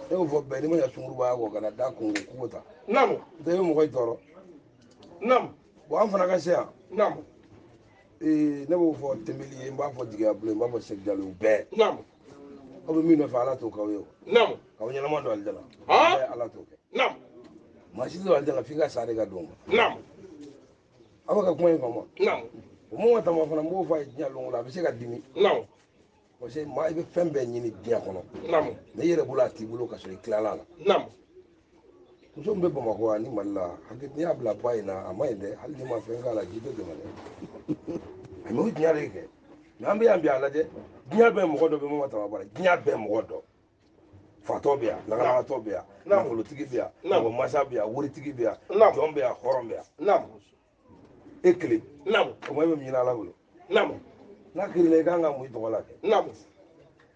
e ko fo be ni ma ya sunguru ba ko kana da ko ko ta namu de mo ko toro namu bo an fana ka se ya namu ne b'o fɔ tɛmɛli n b'a fɔ jigiya bolo n b'a fɔ sɛk jalo bɛɛ namu aw bɛ min nɔfɛ ala t'o k'aw ye o namu k'aw ɲɛnama don alijana ah bɛɛ ala t'o kɛ namu maa si tɛ don alijana f'i ka sa de ka don ma namu aw bɛ ka kuma in faamu namu o mun ka tama fana n b'o fɔ a ye diɲɛ longo la a bɛ se ka dimi namu parce que maa i bɛ fɛn bɛɛ ɲini diɲɛ kɔnɔ namu mais i yɛrɛ bolo a t'i bolo ka sɔrɔ i tilala a la namu muso min bɛ bamakɔ ani mali la hakili n'i y'a bila ba in na a ma ɲi dɛ hali n'i ma fɛn k'a la ji tɛ dɛmɛ dɛ a m'o diɲɛ de kɛ mais an bɛ yan bi a lajɛ diɲɛ bɛɛ mɔgɔ dɔ bɛ mun ka tama bara diɲɛ bɛɛ mɔgɔ dɔ fatɔ bɛ yan lagalagatɔ bɛ yan nafolotigi bɛ yan mɔgɔ masa bɛ yan wuritigi bɛ yan jɔn bɛ yan hɔrɔn bɛ yan namu e kelen namu o ma e bɛ min ɲini ala bolo namu n'a kirila i kan ka mun i tɔgɔ la kɛ namu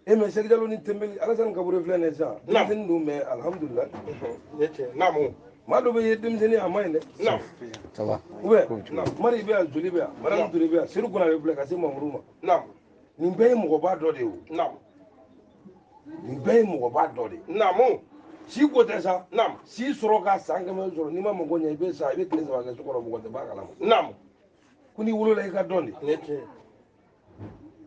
e mɛ sɛki jalo ni tɛnbɛli alasani kaburu filɛ nin ye sisan denmisɛnnin don mɛ alihamudulilayi namu maa dɔ bɛ ye denmisɛnnin a ma ɲi dɛ namu ou bien mari bɛ yan joli bɛ yan madamu ture bɛ yan seru kunna bɛ filɛ ka se mamuru ma namu nin bɛɛ ye mɔgɔba dɔ de ye o namu nin bɛɛ ye mɔgɔba dɔ de ye namu si ko tɛ sa namu si sɔrɔ ka san kɛmɛ sɔrɔ n'i ma mago ɲɛ i bɛ sa i bɛ tile saba kɛ so kɔnɔ mɔgɔ tɛ b'a kalama namu ko n'i wolola i ka dɔn de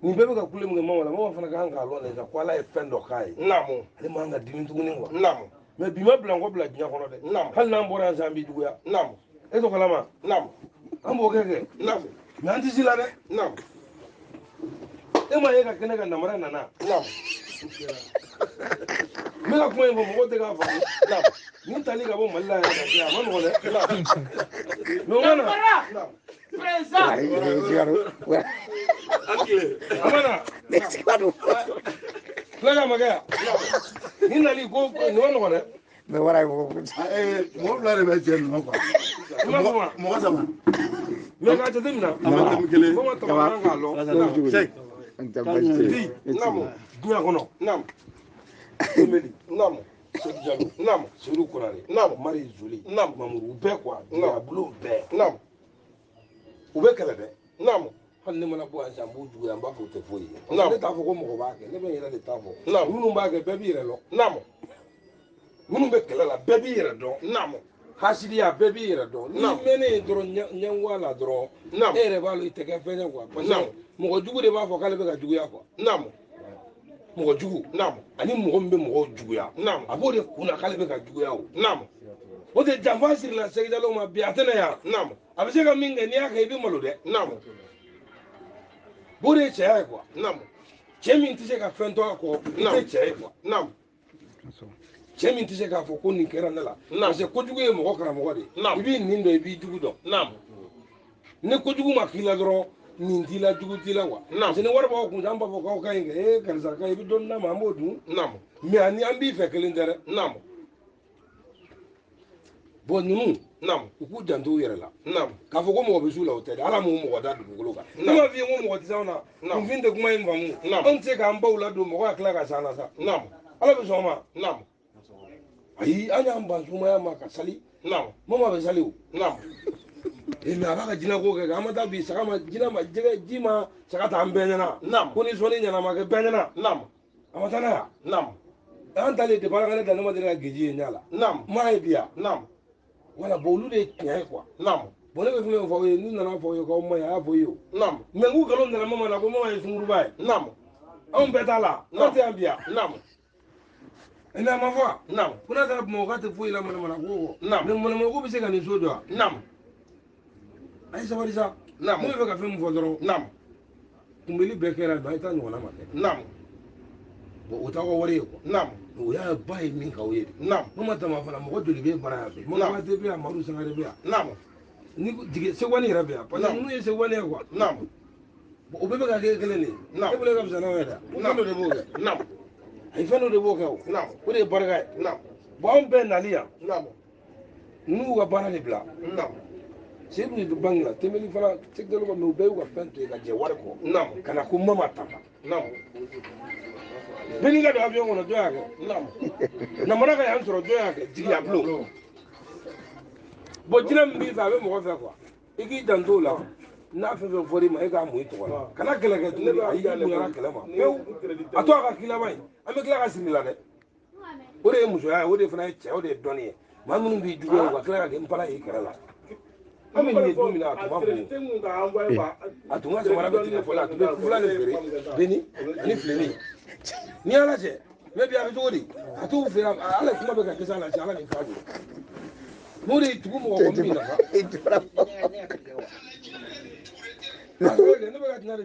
nin bɛɛ bɛ ka kule min kɛ mama la mama fana kan k'a lɔn de sa ko ala ye fɛn dɔ k'a ye namu ale man ka dimi tuguni quoi namu mais bi ma bila n ko bila diɲɛ kɔnɔ dɛ namu hali n'an bɔra yan sisan an b'i juguya namu e tɔ kalama namu an b'o kɛ kɛ namu mais an tɛ si la dɛ namu e ma ye ka kɛnɛ ka namara nana namu n bɛ ka kuma in fɔ mɔgɔw tɛ k'a faamu namu nin tali ka bɔ mali la yɛrɛ ka se a ma nɔgɔn dɛ mais o ma na namu a ma na fula ka makɛ yan nin nali ko nin ma nɔgɔn dɛ Mais voilà, il faut mɔgɔ fila de bɛ cɛ ninnu quoi i ma fɔ wa mɔgɔ saba mais k'a jate minɛ a ma tɛmɛ kelen ko ma tɔgɔ kan k'a lɔn sɛk bi namu diɲɛ kɔnɔ namu tɛmɛli namu sɛki jalo namu seru kurare namu mari zoli namu mamuru u bɛɛ quoi jigiyabolo bɛɛ namu u bɛ kɛlɛ dɛ namu hali ne mana bɔ yan sisan n b'u juguya n b'a fɔ o tɛ foyi ye Naam. parce que ne t'a fɔ ko mɔgɔ b'a kɛ ne bɛ n yɛrɛ de t'a fɔ Naam. minnu b'a kɛ bɛɛ b'i yɛrɛ lɔ namu minnu bɛ kɛlɛ la bɛɛ b'i yɛrɛ dɔn namu hasidiya bɛɛ b'i yɛrɛ dɔn n'i Naam. mɛnnen yen dɔrɔn ɲɛngoya la dɔrɔn Naam. e yɛrɛ b'a dɔn i tɛ kɛ fɛn ye quoi parce Naam. que mɔgɔ jugu de b'a fɔ k'ale bɛ ka juguya quoi namu mɔgɔ jugu namu ani mɔgɔ min bɛ mɔgɔw juguya namu a b'o de kun na k'ale bɛ ka juguya o namu o de janfa sirila sɛgɛjalaw ma bi a tɛ na yan namu a bɛ se ka min kɛ n'i y'a kɛ i bɛ malo dɛ namu o de ye cɛya ye quoi namu cɛ min tɛ se ka fɛn to a kɔ i Naam. tɛ cɛ ye quoi namu cɛ min tɛ se k'a fɔ ko nin kɛra ne la Naam. parce que kojugu ye mɔgɔ karamɔgɔ de ye Naam. i b'i nin dɔn i b'i jugu dɔn namu ni kojugu ma k'i la dɔrɔn nin t'i la jugu t'i la quoi Naam. parce que ni wari b'aw kun an b'a fɔ k'aw ka ɲi kɛ karisa ka i bɛ dɔɔnin d'a ma an b'o dun namu mais ani an b'i fɛ kelen tɛ dɛ namu bon ninnu namu u k'u janto u yɛrɛ la namu k'a fɔ ko mɔgɔ bɛ s'u la o tɛ dɛ ala m'u mɔgɔ da dugukolo kan ne Naam. m'a f'i ye ko mɔgɔ tɛ s'anw na Naam. kunfin tɛ kuma in faamu Naam. anw tɛ se k'an baw ladon mɔgɔ ka tila ka s'an na sa namu ala bɛ sɔn o ma namu ayi an y'an ban sumaya ma ka sali namu mama bɛ sali o namu mais a b'a ka jinɛko kɛ an ma taa bi saga ma jinɛ ma jɛgɛ ji ma saga ta an bɛɛ ɲɛna Naam. ko ni sɔnni ɲɛnama kɛ bɛɛ ɲɛna namu a ma taa n'a yan namu an talen de baara kɛnɛ da ne ma deli ka geji ye ɲa la namu m'a ye bi yan namu wala bon olu de ye tiɲɛ ye quoi namu bon ne bɛ fɛn fɛn fɔ aw ye n'u nana fɔ aw ye k'aw ma ɲi a y'a fɔ i ye o namu mais k'u nkalon nana mama la ko mama ye sunkuruba ye namu anw bɛɛ t'a la anw tɛ yan bi yan namu mais a ma fɔ wa namu ko n'a taara bamakɔ k'a tɛ foyi la manamana ko kɔ Naam. mais manamana ko bɛ se ka nin so jɔ wa namu a ye sabali sa Naam. ne bɛ fɛ ka fɛn min fɔ dɔrɔn namu kunbɛli bɛɛ kɛra bi a ye taa ɲɔgɔnna ma kɛ namu bon o t'aw ka wari ye quoi namu o y'a ba ye min k'aw ye de namu mama tama fana mɔgɔ joli bɛ bara yan bi mama Naam. wate bɛ yan madu sangare bɛ yan namu ni ko jigi sewani yɛrɛ bɛ yan parce que Naam. ninnu ye sewani ye quoi namu bon o bɛɛ bɛ ka kɛ kelen de ye Naam. e bolo ka fisa n'aw ye dɛ o fɛn dɔ de b'o kɛ namu a ye fɛn dɔ de b'o kɛ o namu o de ye barika ye namu bon anw bɛɛ nali yan namu ninnu y'u ka baara de bila namu seyidu de bɛ bange la tɛmɛli fana secteur kɔ mais u bɛɛ y'u ka fɛn to yen ka jɛ wari kɔ namu ka na ko mama tafa namu bɛɛ n'i ka don avion kɔnɔ jɔn y'a kɛ namu namara ka y'an sɔrɔ jɔn y'a kɛ jigiya bulon bon jinɛ min b'i fɛ a bɛ mɔgɔ fɛ quoi i k'i janto o la n'a fɛn fɛn fɔr'i ma e k'a mun i tɔgɔ la kana kɛlɛ kɛ tuguni ayi i bonya kɛlɛ ma pewu a to a ka k'i laban ye an bɛ tila ka siri la dɛ o de ye musoya o de fana ye cɛ o de ye dɔnni ye maa minnu b'i jugu ye u ka tila ka kɛ n pana y'i kɛrɛ la an bɛ nin ye don min na a tun ma bon a tun ka samara bɛ tigɛ fɔlɔ a tun bɛ fula de feere beni ani fileni n'i y'a lajɛ mɛ bi a bɛ cogo di a t'u feere ala kuma bɛ ka kisa la ala nin fa don n'o de ye tugu mɔgɔ kɔni min nafa ne bɛ ka tina de